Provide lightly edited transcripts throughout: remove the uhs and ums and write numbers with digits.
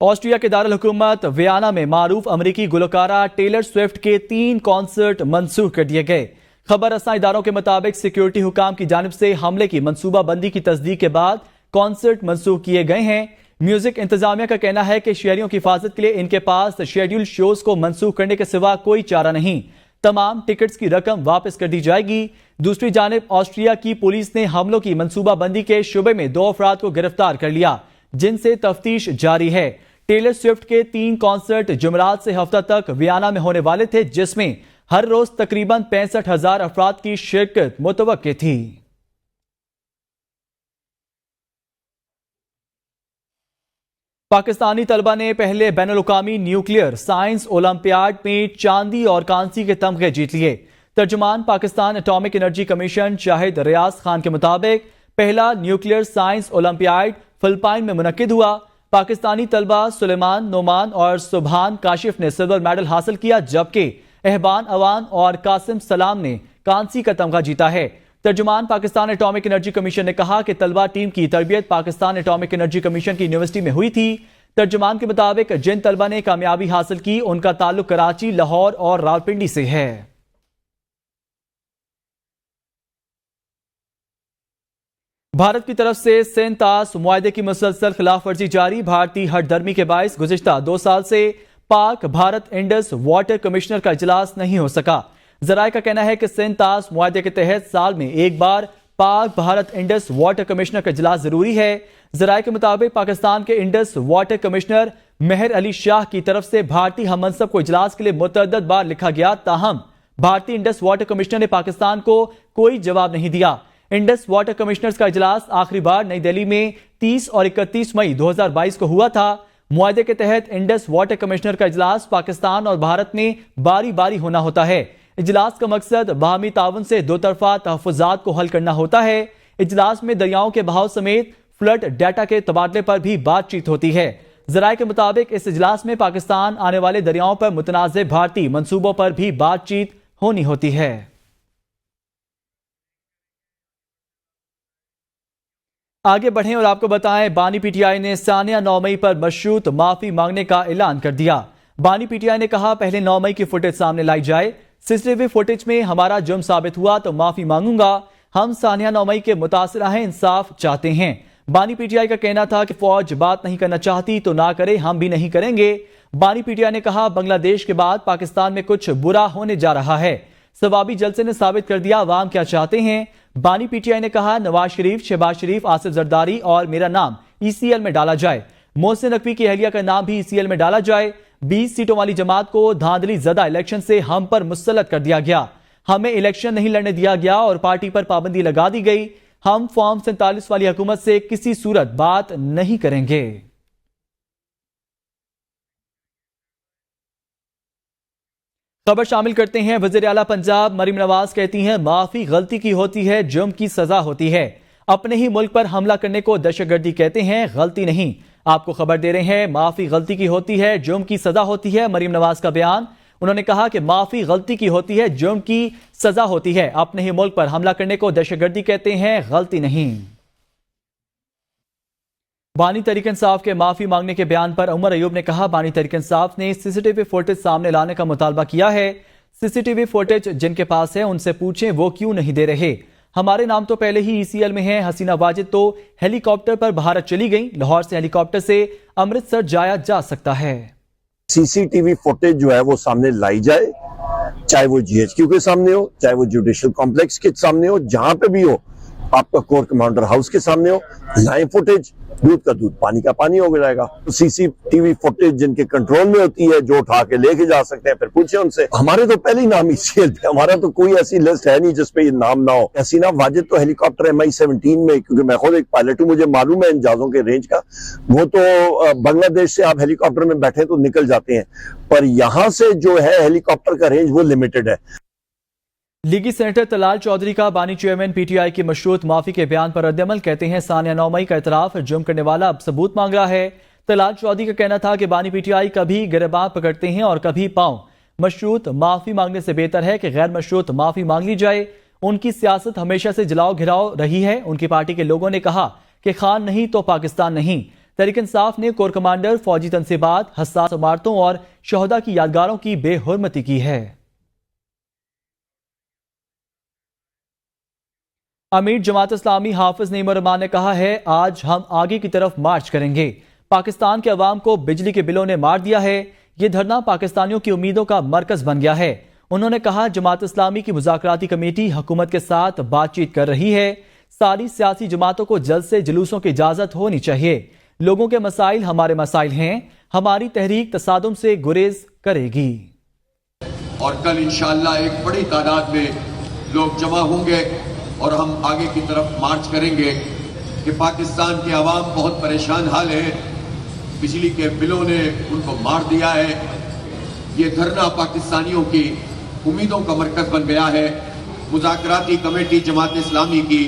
Austria کے دارالحکومت Vienna میں معروف امریکی گلوکارہ ٹیلر سوئفٹ کے 3 کانسرٹ منسوخ کر دیے گئے۔ خبر رساں اداروں کے مطابق سیکیورٹی حکام کی جانب سے حملے کی منصوبہ بندی کی تصدیق کے بعد کانسرٹ منسوخ کیے گئے ہیں۔ میوزک انتظامیہ کا کہنا ہے کہ شہریوں کی حفاظت کے لیے ان کے پاس شیڈول شوز کو منسوخ کرنے کے سوا کوئی چارہ نہیں۔ تمام ٹکٹس کی رقم واپس کر دی جائے گی۔ دوسری جانب آسٹریا کی پولیس نے حملوں کی منصوبہ بندی کے شبے میں 2 افراد کو گرفتار کر لیا، جن سے تفتیش جاری ہے۔ ٹیلر سوئفٹ کے 3 کانسرٹ جمعرات سے ہفتہ تک ویانا میں ہونے والے تھے، جس میں ہر روز تقریباً 65,000 افراد کی شرکت متوقع تھی۔ پاکستانی طلبہ نے پہلے بین الاقوامی نیوکلیئر سائنس اولمپیاڈ میں چاندی اور کانسی کے تمغے جیت لیے۔ ترجمان پاکستان اٹامک انرجی کمیشن شاہد ریاض خان کے مطابق پہلا نیوکلیئر سائنس اولمپیاڈ فلپائن میں منعقد ہوا۔ پاکستانی طلبہ سلیمان نعمان اور سبحان کاشف نے سلور میڈل حاصل کیا، جبکہ احبان اوان اور قاسم سلام نے کانسی کا تمغہ جیتا ہے۔ ترجمان پاکستان اٹامک انرجی کمیشن نے کہا کہ طلبہ ٹیم کی تربیت پاکستان اٹامک انرجی کمیشن کی یونیورسٹی میں ہوئی تھی۔ ترجمان کے مطابق جن طلبہ نے کامیابی حاصل کی ان کا تعلق کراچی، لاہور اور راولپنڈی سے ہے۔ بھارت کی طرف سے سندھ طاس معاہدے کی مسلسل خلاف ورزی جاری۔ بھارتی ہٹ درمی کے باعث گزشتہ 2 سال سے پاک بھارت انڈس واٹر کمشنر کا اجلاس نہیں ہو سکا۔ ذرائع کا کہنا ہے کہ سندھ طاس معاہدے کے تحت سال میں ایک بار پاک بھارت انڈس واٹر کمشنر کا اجلاس ضروری ہے۔ ذرائع کے مطابق پاکستان کے Indus water commissioner Mehr Ali Shah کی طرف سے بھارتی ہم منصب کو اجلاس کے لیے متعدد بار لکھا گیا، تاہم بھارتی انڈس واٹر کمشنر نے پاکستان کو کوئی جواب نہیں دیا۔ انڈس واٹر کمشنرز کا اجلاس آخری بار نئی دہلی میں 30 اور 31 مئی 2022 کو ہوا تھا۔ معاہدے کے تحت انڈس واٹر کمشنر کا اجلاس پاکستان اور بھارت میں باری باری ہونا ہوتا ہے۔ اجلاس کا مقصد باہمی تعاون سے 2 طرفہ تحفظات کو حل کرنا ہوتا ہے۔ اجلاس میں دریاؤں کے بہاؤ سمیت فلڈ ڈیٹا کے تبادلے پر بھی بات چیت ہوتی ہے۔ ذرائع کے مطابق اس اجلاس میں پاکستان آنے والے دریاؤں پر متنازع بھارتی منصوبوں پر بھی بات چیت ہونی ہوتی ہے۔ آگے بڑھیں اور آپ کو بتائیں، بانی پی ٹی آئی نے ثانیہ 9 مئی پر مشروط معافی مانگنے کا اعلان کر دیا۔ بانی پی ٹی آئی نے کہا پہلے 9 مئی کی فوٹیج سامنے لائی جائے، سی سی ٹی وی فوٹیج میں ہمارا جرم ثابت ہوا تو معافی مانگوں گا۔ ہم ثانیہ 9 مئی کے متاثرہ ہیں، انصاف چاہتے ہیں۔ بانی پی ٹی آئی کا کہنا تھا کہ فوج بات نہیں کرنا چاہتی تو نہ کرے، ہم بھی نہیں کریں گے۔ بانی پی ٹی آئی نے کہا بنگلہ دیش کے بعد پاکستان میں کچھ برا ہونے جا رہا ہے۔ ثوابی جلسے نے ثابت کر دیا عوام کیا چاہتے ہیں۔ بانی پی ٹی آئی نے کہا نواز شریف، شہباز شریف، آصف زرداری اور میرا نام ای سی ایل میں ڈالا جائے، محسن نقوی کی اہلیہ کا نام بھی ای سی ایل میں ڈالا جائے۔ 20 سیٹوں والی جماعت کو دھاندلی زدہ الیکشن سے ہم پر مسلط کر دیا گیا، ہمیں الیکشن نہیں لڑنے دیا گیا اور پارٹی پر پابندی لگا دی گئی۔ ہم فارم 47 والی حکومت سے کسی صورت بات نہیں کریں گے۔ خبر شامل کرتے ہیں، وزیر اعلیٰ پنجاب مریم نواز کہتی ہیں معافی غلطی کی ہوتی ہے، جرم کی سزا ہوتی ہے۔ اپنے ہی ملک پر حملہ کرنے کو دہشت گردی کہتے ہیں، غلطی نہیں۔ آپ کو خبر دے رہے ہیں معافی غلطی کی ہوتی ہے، جرم کی سزا ہوتی ہے۔ مریم نواز کا بیان، انہوں نے کہا کہ معافی غلطی کی ہوتی ہے، جرم کی سزا ہوتی ہے۔ اپنے ہی ملک پر حملہ کرنے کو دہشت گردی کہتے ہیں، غلطی نہیں۔ بانی تحریک انصاف کے معافی مانگنے کے بیان پر عمر ایوب نے کہا بانی تحریک انصاف نے سی سی ٹی وی فوٹیج سامنے لانے کا مطالبہ کیا ہے۔ سی سی ٹی وی فوٹیج جن کے پاس ہے ان سے پوچھیں وہ کیوں نہیں دے رہے۔ ہمارے نام تو پہلے ہی ای سی ایل میں ہیں۔ حسینہ واجد تو ہیلی کاپٹر پر بھارت چلی گئیں، لاہور سے ہیلی کاپٹر سے امرتسر جایا جا سکتا ہے۔ سی سی ٹی وی فوٹیج جو ہے وہ سامنے لائی جائے، چاہے وہ جی ایچ کیو کے سامنے ہو، چاہے وہ جوڈیشل کمپلیکس کے سامنے ہو، جہاں پہ بھی ہو، آپ کا کور کمانڈر ہاؤس کے سامنے ہو، لائیں فوٹیج، دودھ کا دودھ پانی کا پانی ہو جائے گا۔ سی سی ٹی وی فوٹیج جن کے کنٹرول میں ہوتی ہے، جو اٹھا کے لے کے جا سکتے ہیں، پھر پوچھیں ان سے۔ ہمارے تو پہلے ہی نام ای سی ایل پہ، ہمارا تو کوئی ایسی لسٹ ہے نہیں جس پہ یہ نام نہ ہو۔ حسینہ واجد تو ہیلی کاپٹر MI-17 میں، کیونکہ میں خود ایک پائلٹ ہوں، مجھے معلوم ہے ان جہازوں کے رینج کا، وہ تو بنگلہ دیش سے آپ ہیلی کاپٹر میں بیٹھے تو نکل جاتے ہیں، پر یہاں سے جو ہے ہیلی کاپٹر کا رینج وہ لمیٹڈ ہے۔ لیگی سینیٹر طلال چودھری کا بانی چیئرمین پی ٹی آئی کی مشروط معافی کے بیان پر رد عمل، کہتے ہیں ثانیہ 9 مئی کا اعتراف جرم کرنے والا اب ثبوت مانگ رہا ہے۔ طلال چودھری کا کہنا تھا کہ بانی پی ٹی آئی کبھی گریباں پکڑتے ہیں اور کبھی پاؤں۔ مشروط معافی مانگنے سے بہتر ہے کہ غیر مشروط معافی مانگ لی جائے۔ ان کی سیاست ہمیشہ سے جلاؤ گھراؤ رہی ہے۔ ان کی پارٹی کے لوگوں نے کہا کہ خان نہیں تو پاکستان نہیں۔ تحریک انصاف نے کور کمانڈر، فوجی تنصیبات، حساس عمارتوں اور شہداء کی یادگاروں کی بے حرمتی کی ہے۔ امیر جماعت اسلامی حافظ نعیم الرحمان نے کہا ہے، آج ہم آگے کی طرف مارچ کریں گے۔ پاکستان کے عوام کو بجلی کے بلوں نے مار دیا ہے۔ یہ دھرنا پاکستانیوں کی امیدوں کا مرکز بن گیا ہے۔ انہوں نے کہا، جماعت اسلامی کی مذاکراتی کمیٹی حکومت کے ساتھ بات چیت کر رہی ہے۔ ساری سیاسی جماعتوں کو جلد سے جلوسوں کی اجازت ہونی چاہیے۔ لوگوں کے مسائل ہمارے مسائل ہیں۔ ہماری تحریک تصادم سے گریز کرے گی۔ اور کل انشاءاللہ ایک بڑی تعداد میں لوگ جمع ہوں گے اور ہم آگے کی طرف مارچ کریں گے کہ پاکستان کے عوام بہت پریشان حال ہیں۔ بجلی کے بلوں نے ان کو مار دیا ہے۔ یہ دھرنا پاکستانیوں کی امیدوں کا مرکز بن گیا ہے۔ مذاکراتی کمیٹی جماعت اسلامی کی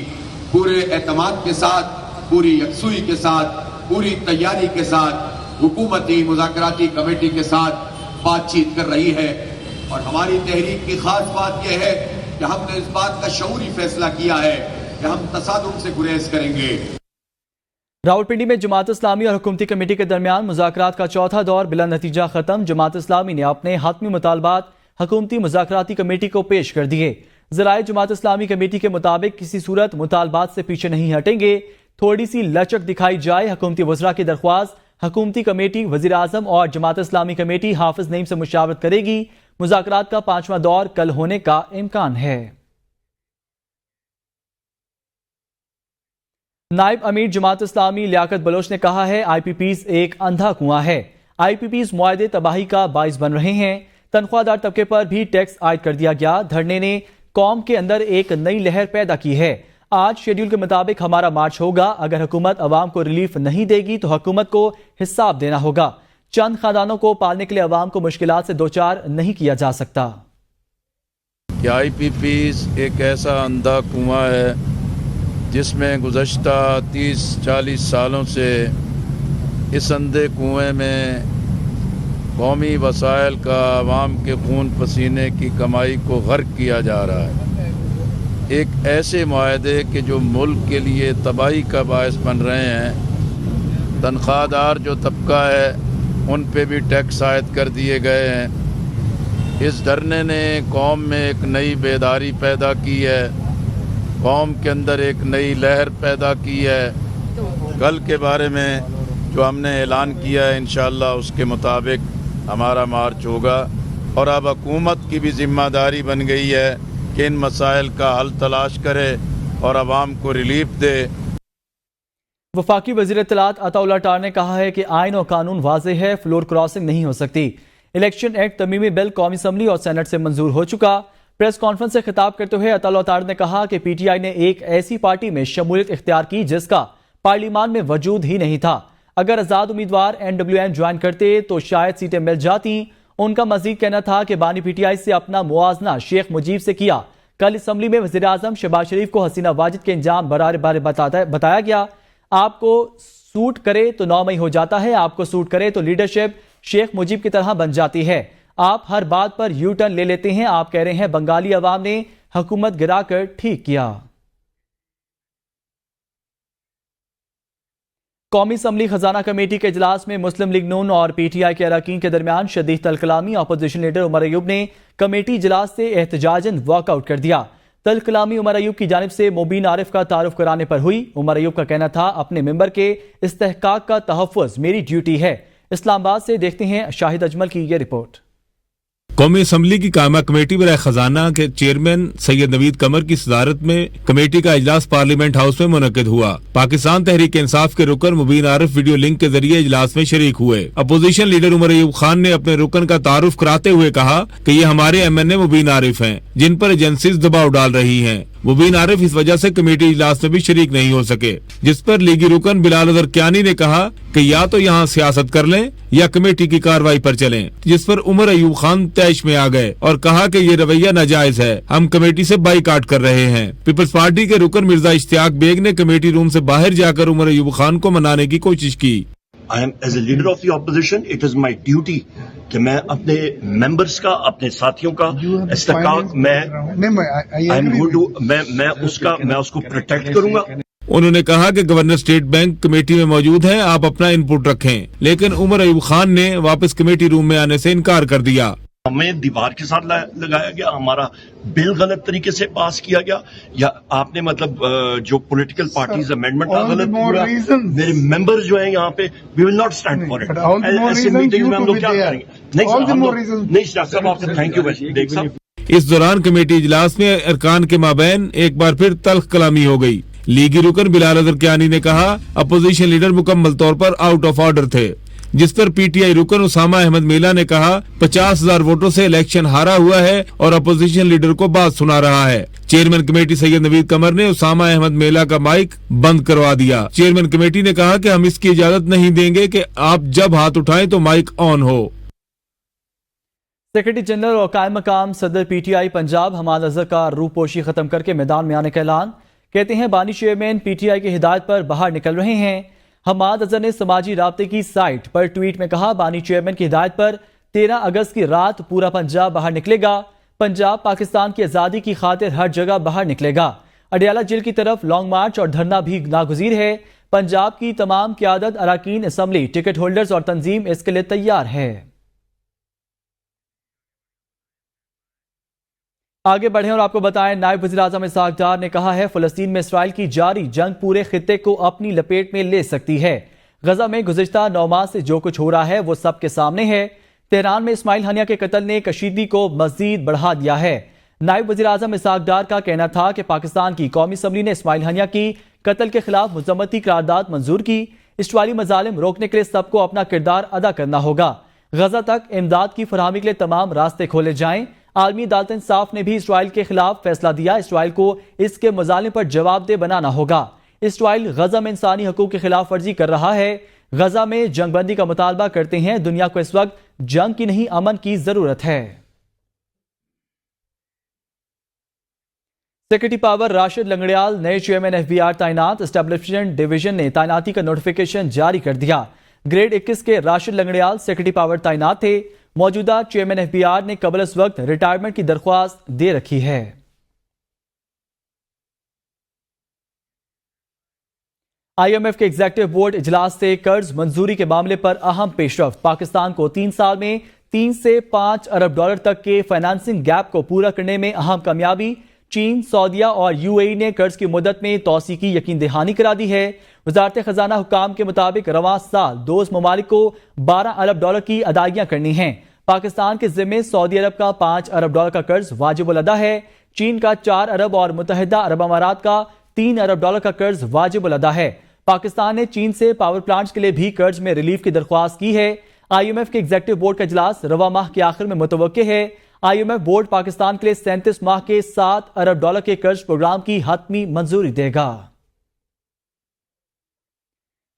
پورے اعتماد کے ساتھ، پوری یکسوئی کے ساتھ، پوری تیاری کے ساتھ حکومتی مذاکراتی کمیٹی کے ساتھ بات چیت کر رہی ہے۔ اور ہماری تحریک کی خاص بات یہ ہے کہ ہم نے اس بات کا شعوری فیصلہ کیا ہے کہ ہم تصادم سے گریز کریں گے۔ راولپنڈی میں جماعت اسلامی اور حکومتی کمیٹی کے درمیان مذاکرات کا چوتھا دور بلا نتیجہ ختم۔ جماعت اسلامی نے اپنے حتمی مطالبات حکومتی مذاکراتی کمیٹی کو پیش کر دیے۔ ذرائع جماعت اسلامی کمیٹی کے مطابق کسی صورت مطالبات سے پیچھے نہیں ہٹیں گے۔ تھوڑی سی لچک دکھائی جائے، حکومتی وزراء کی درخواست حکومتی کمیٹی وزیر اعظم اور جماعت اسلامی کمیٹی حافظ نعیم سے مشاورت کرے گی۔ مذاکرات کا 5واں دور کل ہونے کا امکان ہے۔ نائب امیر جماعت اسلامی لیاقت بلوچ نے کہا ہے، آئی پی پیز ایک اندھا کنواں ہے۔ آئی پی پیز معاہدے تباہی کا باعث بن رہے ہیں۔ تنخواہ دار طبقے پر بھی ٹیکس عائد کر دیا گیا۔ دھرنے نے قوم کے اندر ایک نئی لہر پیدا کی ہے۔ آج شیڈول کے مطابق ہمارا مارچ ہوگا۔ اگر حکومت عوام کو ریلیف نہیں دے گی تو حکومت کو حساب دینا ہوگا۔ چند خاندانوں کو پالنے کے لیے عوام کو مشکلات سے دوچار نہیں کیا جا سکتا۔ آئی پی پیز ایک ایسا اندھا کنواں ہے جس میں گزشتہ 30-40 سالوں سے اس اندھے کنویں میں قومی وسائل کا عوام کے خون پسینے کی کمائی کو غرق کیا جا رہا ہے۔ ایک ایسے معاہدے کہ جو ملک کے لیے تباہی کا باعث بن رہے ہیں۔ تنخواہ دار جو طبقہ ہے ان پہ بھی ٹیکس عائد کر دیے گئے ہیں۔ اس دھرنے نے قوم میں ایک نئی بیداری پیدا کی ہے، قوم کے اندر ایک نئی لہر پیدا کی ہے۔ کل کے بارے میں جو ہم نے اعلان کیا ہے، انشاءاللہ اس کے مطابق ہمارا مارچ ہوگا، اور اب حکومت کی بھی ذمہ داری بن گئی ہے کہ ان مسائل کا حل تلاش کرے اور عوام کو ریلیف دے۔ وفاقی وزیر اطلاعات عطا اللہ ٹار نے کہا ہے کہ آئین اور قانون واضح ہے، فلور کراسنگ نہیں ہو سکتی۔ الیکشن ایکٹ ترمیمی بل قومی اسمبلی اور سینٹ سے منظور ہو چکا۔ پریس کانفرنس سے خطاب کرتے ہوئے عطا اللہ ٹار نے کہا کہ پی ٹی آئی نے ایک ایسی پارٹی میں شمولیت اختیار کی جس کا پارلیمان میں وجود ہی نہیں تھا۔ اگر آزاد امیدوار NWN جوائن کرتے تو شاید سیٹیں مل جاتی۔ ان کا مزید کہنا تھا کہ بانی پی ٹی آئی سے اپنا موازنہ شیخ مجیب سے کیا۔ کل اسمبلی میں وزیر اعظم شہباز شریف کو حسینہ واجد کے انجام بارے بتایا گیا۔ آپ کو سوٹ کرے تو 9 مئی ہو جاتا ہے، آپ کو سوٹ کرے تو لیڈرشپ شیخ مجیب کی طرح بن جاتی ہے۔ آپ ہر بات پر یو ٹرن لے لیتے ہیں۔ آپ کہہ رہے ہیں بنگالی عوام نے حکومت گرا کر ٹھیک کیا۔ قومی اسمبلی خزانہ کمیٹی کے اجلاس میں مسلم لیگ نون اور پی ٹی آئی کے اراکین کے درمیان شدید تلخ کلامی۔ اپوزیشن لیڈر عمر ایوب نے کمیٹی اجلاس سے احتجاجاً واک آؤٹ کر دیا۔ تلخ کلامی عمر ایوب کی جانب سے مبین عارف کا تعارف کرانے پر ہوئی۔ عمر ایوب کا کہنا تھا، اپنے ممبر کے استحقاق کا تحفظ میری ڈیوٹی ہے۔ اسلام آباد سے دیکھتے ہیں شاہد اجمل کی یہ رپورٹ۔ قومی اسمبلی کی قائمہ کمیٹی برائے خزانہ کے چیئرمین سید نوید قمر کی صدارت میں کمیٹی کا اجلاس پارلیمنٹ ہاؤس میں منعقد ہوا۔ پاکستان تحریک انصاف کے رکن مبین عارف ویڈیو لنک کے ذریعے اجلاس میں شریک ہوئے۔ اپوزیشن لیڈر عمر ایوب خان نے اپنے رکن کا تعارف کراتے ہوئے کہا کہ یہ ہمارے MNA مبین عارف ہیں جن پر ایجنسیز دباؤ ڈال رہی ہیں۔ مبین عارف اس وجہ سے کمیٹی اجلاس میں بھی شریک نہیں ہو سکے، جس پر لیگی رکن بلال اظہر کیانی نے کہا کہ یا تو یہاں سیاست کر لیں یا کمیٹی کی کارروائی پر چلیں، جس پر عمر ایوب خان طیش میں آ گئے اور کہا کہ یہ رویہ ناجائز ہے، ہم کمیٹی سے بائیکاٹ کر رہے ہیں۔ پیپلز پارٹی کے رکن مرزا اشتیاق بیگ نے کمیٹی روم سے باہر جا کر عمر ایوب خان کو منانے کی کوشش کی۔ I am as a leader of the opposition, it is my duty کہ میں اپنے ممبرز کا، اپنے ساتھیوں کا استحقاق میں اس کو پروٹیکٹ کروں گا۔ انہوں نے کہا کہ گورنر اسٹیٹ بینک کمیٹی میں موجود ہیں، آپ اپنا انپٹ رکھیں، لیکن عمر ایوب خان نے واپس کمیٹی روم میں آنے سے انکار کر دیا۔ ہمیں دیوار کے ساتھ لگایا گیا، ہمارا بل غلط طریقے سے پاس کیا گیا، یا آپ نے مطلب جو پولیٹیکل پارٹیز امینڈمنٹ کا غلط پورا، میرے ممبر جو ہیں یہاں پہ we will not stand for it. ایسے میٹنگ میں ہم لوگ کیا کریں گے؟ نہیں ڈاکٹر صاحب، آپ کا تھینک یو۔ اس دوران کمیٹی اجلاس میں ارکان کے مابین ایک بار پھر تلخ کلامی ہو گئی۔ لیگی رکن بلال اظہر کیانی نے کہا اپوزیشن لیڈر مکمل طور پر آؤٹ آف آرڈر تھے، جس پر پی ٹی آئی رکن اسامہ احمد میلا نے کہا 50,000 ووٹوں سے الیکشن ہارا ہوا ہے اور اپوزیشن لیڈر کو بات سنا رہا ہے۔ چیئرمین کمیٹی سید نوید قمر نے اسامہ احمد میلا کا مائک بند کروا دیا۔ چیئرمین کمیٹی نے کہا کہ ہم اس کی اجازت نہیں دیں گے کہ آپ جب ہاتھ اٹھائیں تو مائک آن ہو۔ سیکرٹری جنرل اور قائم مقام صدر P T I Punjab Hammad Azhar کا روپوشی ختم کر کے میدان میں آنے کا اعلان۔ کہتے ہیں بانی چیئرمین پی ٹی آئی کی ہدایت پر باہر نکل رہے ہیں۔ حماد اظہر نے سماجی رابطے کی سائٹ پر ٹویٹ میں کہا بانی چیئرمین کی ہدایت پر 13 اگست کی رات پورا پنجاب باہر نکلے گا۔ پنجاب پاکستان کی آزادی کی خاطر ہر جگہ باہر نکلے گا۔ اڈیالہ جیل کی طرف لانگ مارچ اور دھرنا بھی ناگزیر ہے۔ پنجاب کی تمام قیادت، اراکین اسمبلی، ٹکٹ ہولڈرز اور تنظیم اس کے لیے تیار ہے۔ آگے بڑھیں اور آپ کو بتائیں، نائب وزیر اعظم اسحاق ڈار نے کہا ہے فلسطین میں اسرائیل کی جاری جنگ پورے خطے کو اپنی لپیٹ میں لے سکتی ہے۔ غزہ میں گزشتہ 9 ماہ سے جو کچھ ہو رہا ہے وہ سب کے سامنے ہے۔ تہران میں اسماعیل ہنیہ کے قتل نے کشیدگی کو مزید بڑھا دیا ہے۔ نائب وزیر اعظم اسحاق ڈار کا کہنا تھا کہ پاکستان کی قومی اسمبلی نے اسماعیل ہنیہ کی قتل کے خلاف مذمتی قرارداد منظور کی۔ اسرائیلی مظالم روکنے کے لیے سب کو اپنا کردار ادا کرنا ہوگا۔ غزہ تک امداد کی فراہمی کے لیے تمام راستے کھولے جائیں۔ عالمی عدالت انصاف نے بھی اسرائیل کے خلاف فیصلہ دیا۔ اسرائیل کو اس کے مظالم پر جواب دہ بنانا ہوگا۔ اسرائیل غزہ میں انسانی حقوق کی خلاف ورزی کر رہا ہے۔ غزہ میں جنگ بندی کا مطالبہ کرتے ہیں۔ دنیا کو اس وقت جنگ کی نہیں امن کی ضرورت ہے۔ سیکرٹری پاور راشد لنگڑیال نئے چیئرمین ایف بی آر تعینات۔ اسٹیبلشمنٹ ڈویژن نے تعیناتی کا نوٹیفیکیشن جاری کر دیا۔ گریڈ 21 کے راشد لنگڑیال سیکرٹری پاور تعینات تھے۔ موجودہ چیئرمین ایف بی آر نے قبل اس وقت ریٹائرمنٹ کی درخواست دے رکھی ہے۔ آئی ایم ایف کے ایگزیکٹو بورڈ اجلاس سے قرض منظوری کے معاملے پر اہم پیش رفت۔ پاکستان کو 3 سال میں 3 سے 5 ارب ڈالر تک کے فائنانسنگ گیپ کو پورا کرنے میں اہم کامیابی۔ چین، سعودیہ اور یو اے ای نے قرض کی مدت میں توسیع کی یقین دہانی کرا دی ہے۔ وزارت خزانہ حکام کے مطابق رواں سال دوست ممالک کو 12 ارب ڈالر کی ادائیگیاں کرنی ہیں۔ پاکستان کے ذمے سعودی عرب کا 5 ارب ڈالر کا قرض واجب الادا ہے۔ چین کا 4 ارب اور متحدہ عرب امارات کا 3 ارب ڈالر کا قرض واجب الادا ہے۔ پاکستان نے چین سے پاور پلانٹس کے لیے بھی قرض میں ریلیف کی درخواست کی ہے۔ آئی ایم ایف کے ایگزیکٹو بورڈ کا اجلاس رواں ماہ کے آخر میں متوقع ہے۔ I M F board Pakistan کے لیے 37 ماہ کے 7 ارب ڈالر کے قرض پروگرام کی حتمی منظوری دے گا۔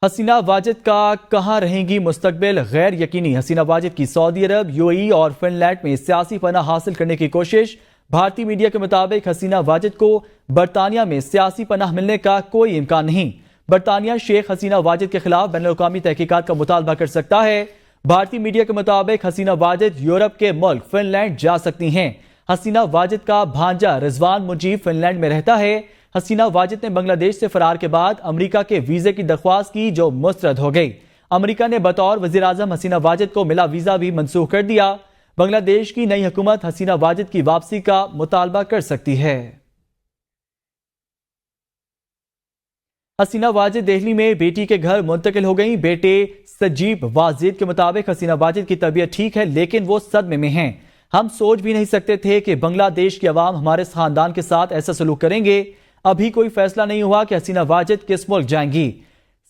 حسینہ واجد کا کہاں رہیں گی مستقبل غیر یقینی۔ حسینہ واجد کی سعودی عرب، یو اے ای اور فن لینڈ میں سیاسی پناہ حاصل کرنے کی کوشش۔ بھارتی میڈیا کے مطابق حسینہ واجد کو برطانیہ میں سیاسی پناہ ملنے کا کوئی امکان نہیں۔ برطانیہ شیخ حسینہ واجد کے خلاف بین الاقوامی تحقیقات کا مطالبہ کر سکتا ہے۔ بھارتی میڈیا کے مطابق حسینہ واجد یورپ کے ملک فن لینڈ جا سکتی ہیں۔ حسینہ واجد کا بھانجا رضوان مجیب فن لینڈ میں رہتا ہے۔ حسینہ واجد نے بنگلہ دیش سے فرار کے بعد امریکہ کے ویزے کی درخواست کی جو مسترد ہو گئی۔ امریکہ نے بطور وزیر اعظم حسینہ واجد کو ملا ویزا بھی منسوخ کر دیا۔ بنگلہ دیش کی نئی حکومت حسینہ واجد کی واپسی کا مطالبہ کر سکتی ہے۔ حسینہ واجد دہلی میں بیٹی کے گھر منتقل ہو گئیں۔ بیٹے سجیب واجد کے مطابق حسینہ واجد کی طبیعت ٹھیک ہے لیکن وہ صدمے میں ہیں۔ ہم سوچ بھی نہیں سکتے تھے کہ بنگلہ دیش کی عوام ہمارے خاندان کے ساتھ ایسا سلوک کریں گے۔ ابھی کوئی فیصلہ نہیں ہوا کہ حسینہ واجد کس ملک جائیں گی۔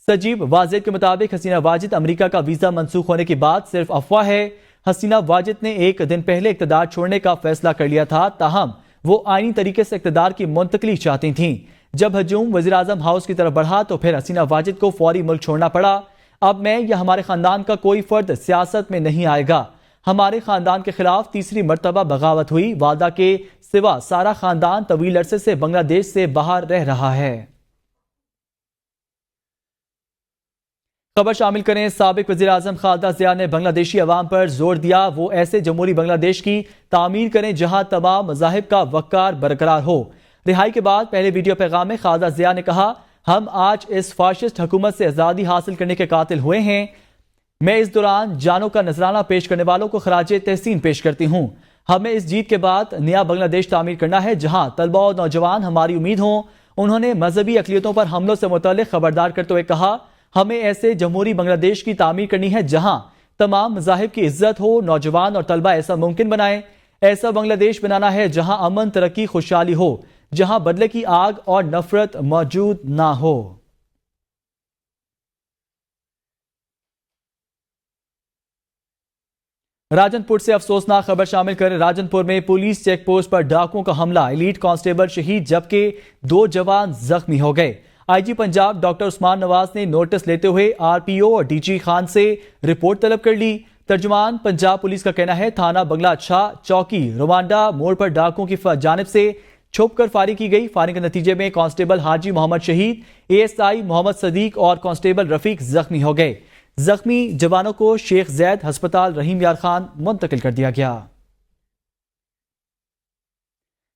سجیب واجد کے مطابق حسینہ واجد امریکہ کا ویزا منسوخ ہونے کی بات صرف افواہ ہے۔ حسینہ واجد نے 1 دن پہلے اقتدار چھوڑنے کا فیصلہ کر لیا تھا، تاہم وہ آئینی طریقے سے اقتدار کی منتقلی چاہتی تھیں۔ جب ہجوم وزیراعظم ہاؤس کی طرف بڑھا تو پھر حسینہ واجد کو فوری ملک چھوڑنا پڑا۔ اب میں یا ہمارے خاندان کا کوئی فرد سیاست میں نہیں آئے گا۔ ہمارے خاندان کے خلاف تیسری مرتبہ بغاوت ہوئی۔ والدہ کے سوا سارا خاندان طویل عرصے سے بنگلہ دیش سے باہر رہ رہا ہے۔ خبر شامل کریں، سابق وزیر اعظم خالدہ ضیاء نے بنگلہ دیشی عوام پر زور دیا وہ ایسے جمہوری بنگلہ دیش کی تعمیر کریں جہاں تمام مذاہب کا وقار برقرار ہو۔ رہائی کے بعد پہلے ویڈیو پیغام میں خالدہ ضیاء نے کہا ہم آج اس فاشسٹ حکومت سے آزادی حاصل کرنے کے قاتل ہوئے ہیں. میں اس دوران جانوں کا نذرانہ پیش کرنے والوں کو خراج تحسین پیش کرتی ہوں. ہمیں اس جیت کے بعد نیا بنگلہ دیش تعمیر کرنا ہے جہاں طلبہ اور نوجوان ہماری امید ہوں. انہوں نے مذہبی اقلیتوں پر حملوں سے متعلق خبردار کرتے ہوئے کہا ہمیں ایسے جمہوری بنگلہ دیش کی تعمیر کرنی ہے جہاں تمام مذاہب کی عزت ہو. نوجوان اور طلبہ ایسا ممکن بنائیں. ایسا بنگلہ دیش بنانا ہے جہاں امن، ترقی، خوشحالی ہو، جہاں بدلے کی آگ اور نفرت موجود نہ ہو. راجن پور سے افسوسناک خبر شامل کر راجن پور میں پولیس چیک پوسٹ پر ڈاکوؤں کا حملہ، ایلیٹ کانسٹیبل شہید جبکہ 2 جوان زخمی ہو گئے. آئی جی پنجاب ڈاکٹر عثمان نواز نے نوٹس لیتے ہوئے آر پی او اور ڈی جی خان سے رپورٹ طلب کر لی. ترجمان پنجاب پولیس کا کہنا ہے تھانہ بنگلہ اچھا چوکی روانڈا موڑ پر ڈاکوؤں کی جانب سے چھپ کر فائرنگ کی گئی. فائرنگ کے نتیجے میں کانسٹیبل حاجی محمد شہید، اے ایس آئی محمد صدیق اور کانسٹیبل رفیق زخمی ہو گئے. زخمی جوانوں کو شیخ زید ہسپتال رحیم یار خان منتقل کر دیا گیا.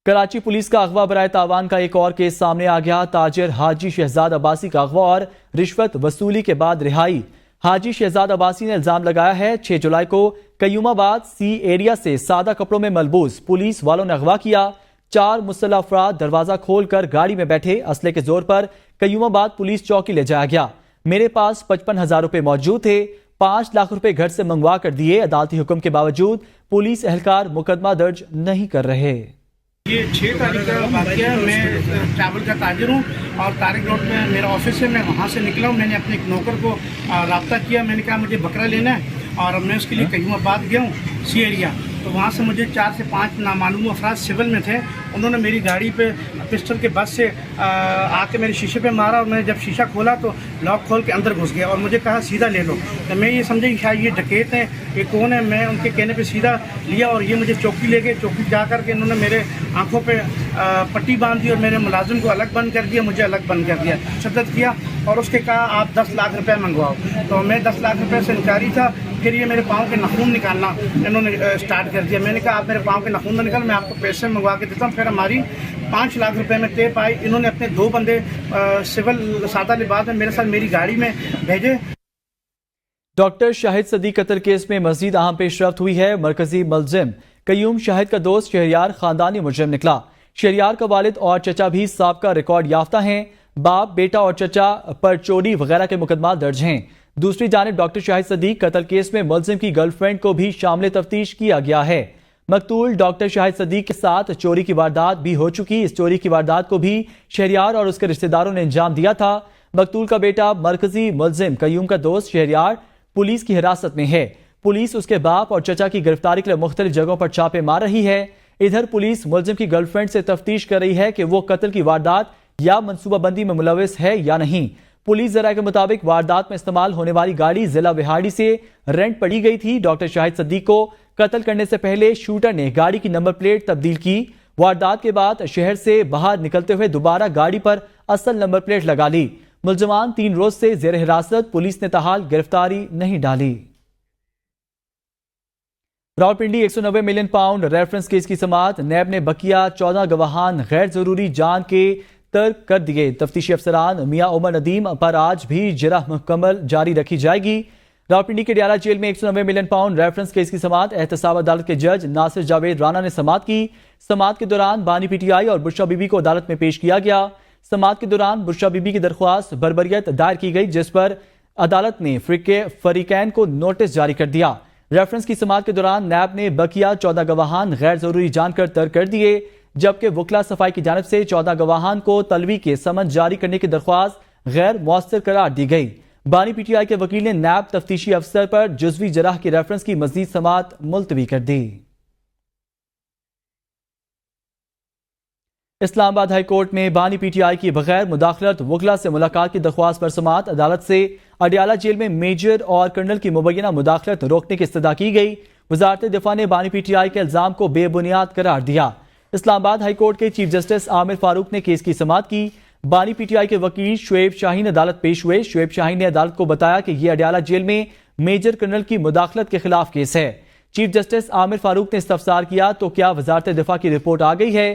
کراچی پولیس کا اغوا برائے تاوان کا ایک اور کیس سامنے آ گیا. تاجر حاجی شہزاد عباسی کا اغوا اور رشوت وصولی کے بعد رہائی. حاجی شہزاد عباسی نے الزام لگایا ہے 6 جولائی کو قیوم آباد سی ایریا سے سادہ کپڑوں میں ملبوس پولیس والوں نے اغوا کیا. 4 مسلح افراد دروازہ کھول کر گاڑی میں بیٹھے. اسلحے کے زور پر قیوم آباد پولیس چوکی لے جایا گیا. میرے پاس 55,000 روپے موجود تھے. 5 لاکھ روپے گھر سے منگوا کر دیے. عدالتی حکم کے باوجود پولیس اہلکار مقدمہ درج نہیں کر رہے. یہ 6 تاریخ کا واقعہ ہے. میں چاول کا تاجر ہوں اور طارق روڈ میں میرا آفس ہے. میں وہاں سے نکلا ہوں. میں نے اپنے ایک نوکر کو رابطہ کیا. میں نے کہا مجھے بکرا لینا ہے اور میں اس کے لیے قیوم آباد گیا ہوں سی ایریا. تو وہاں سے مجھے 4 سے 5 نامعلوم افراد سول میں تھے. انہوں نے میری گاڑی پہ پسٹل کے بس سے آ کے میرے شیشے پہ مارا اور میں نے جب شیشہ کھولا تو لاک کھول کے اندر گھس گیا اور مجھے کہا سیدھا لے لو. تو میں یہ سمجھا کہ شاید یہ ڈکیت ہیں، یہ کون ہے. میں ان کے کہنے پہ سیدھا لیا اور یہ مجھے چوکی لے گئے. چوکی جا کر کے انہوں نے میرے آنکھوں پہ پٹی باندھ دی اور میرے ملازم کو الگ بند کر دیا، مجھے الگ بند کر دیا، شدت کیا اور اس کے کہا آپ 10 لاکھ روپے منگواؤ. تو میں 10 لاکھ روپے سے انکاری تھا. پھر یہ میرے پاؤں کے ناخون نکالنا انہوں نے اسٹارٹ کر دیا. میں نے کہا آپ میرے پاؤں کے ناخون نہ نکال، میں آپ کو پیسے منگوا کے دیتا ہوں. پھر ہماری 5 لاکھ روپے میں طے پائی. انہوں نے اپنے 2 بندے سول سادہ لباس میں میرے ساتھ میری گاڑی میں بھیجے. ڈاکٹر شاہد صدیق قتل کیس میں مزید اہم پیش رفت ہوئی ہے. مرکزی ملزم قیوم شاہد کا دوست شہریار خاندانی مجرم نکلا. شہریار کا والد اور چچا بھی سابقہ ریکارڈ یافتہ ہیں. باپ، بیٹا اور چچا پر چوری وغیرہ کے مقدمات درج ہیں. دوسری جانب ڈاکٹر شاہد صدیق قتل کیس میں ملزم کی گرل فرینڈ کو بھی شامل تفتیش کیا گیا ہے. مقتول ڈاکٹر شاہد صدیق کے ساتھ چوری کی واردات بھی ہو چکی. اس چوری کی واردات کو بھی شہریار اور اس کے رشتہ داروں نے انجام دیا تھا. مقتول کا بیٹا مرکزی ملزم قیوم کا دوست شہریار پولیس کی حراست میں ہے. پولیس اس کے باپ اور چچا کی گرفتاری کے لیے مختلف جگہوں پر چھاپے مار رہی ہے. ادھر پولیس ملزم کی گرل فرینڈ سے تفتیش کر رہی ہے کہ وہ قتل کی واردات یا منصوبہ بندی میں ملوث ہے یا نہیں. پولیس ذرائع کے مطابق واردات میں استعمال ہونے والی گاڑی ضلع وہاڑی سے رینٹ پڑی گئی تھی. ڈاکٹر شاہد صدیق کو قتل کرنے سے پہلے شوٹر نے گاڑی کی نمبر پلیٹ تبدیل کی. واردات کے بعد شہر سے باہر نکلتے ہوئے دوبارہ گاڑی پر اصل نمبر پلیٹ لگا لی. ملزمان 3 روز سے زیر حراست. پولیس نے تاحال گرفتاری نہیں ڈالی. Rawalpindi 190 million pound reference case کی سماعت. نیب نے بقیہ 14 گواہان غیر ضروری جان کے ترک کر دیے. تفتیشی افسران میاں عمر ندیم پر آج بھی جرح مکمل جاری رکھی جائے گی. راولپنڈی کے ڈیالہ جیل میں 190 ملین پاؤنڈ ریفرنس کیس کی سماعت احتساب عدالت کے جج ناصر جاوید رانا نے سماعت کی. سماعت کے دوران بانی پی ٹی آئی اور بشرا بی بی کو عدالت میں پیش کیا گیا. سماعت کے دوران بشرا بی بی کی درخواست بربریت دائر کی گئی جس پر عدالت نے فریقین کو نوٹس جاری کر دیا. ریفرنس کی سماعت کے دوران نیب نے بقیہ 14 گواہان غیر ضروری جان کر ترک کر دیے جبکہ وکلا صفائی کی جانب سے 14 گواہان کو طلبی کے سمن جاری کرنے کی درخواست غیر مؤثر قرار دی گئی. بانی پی ٹی آئی کے وکیل نے نیب تفتیشی افسر پر جزوی جرح کی ریفرنس کی مزید سماعت ملتوی کر دی. اسلام آباد ہائی کورٹ میں بانی پی ٹی آئی کی بغیر مداخلت وکلا سے ملاقات کی درخواست پر سماعت. عدالت سے اڈیالہ جیل میں میجر اور کرنل کی مبینہ مداخلت روکنے کی استدعا کی گئی. وزارت دفاع نے بانی پی ٹی آئی کے الزام کو بے بنیاد قرار دیا. اسلام آباد ہائی کورٹ کے چیف جسٹس عامر فاروق نے کیس کی سماعت کی. بانی پی ٹی آئی کے وکیل شعیب شاہین عدالت پیش ہوئے. شعیب شاہین نے عدالت کو بتایا کہ یہ اڈیالہ جیل میں میجر کرنل کی مداخلت کے خلاف کیس ہے. چیف جسٹس عامر فاروق نے استفسار کیا تو کیا وزارت دفاع کی رپورٹ آ گئی ہے؟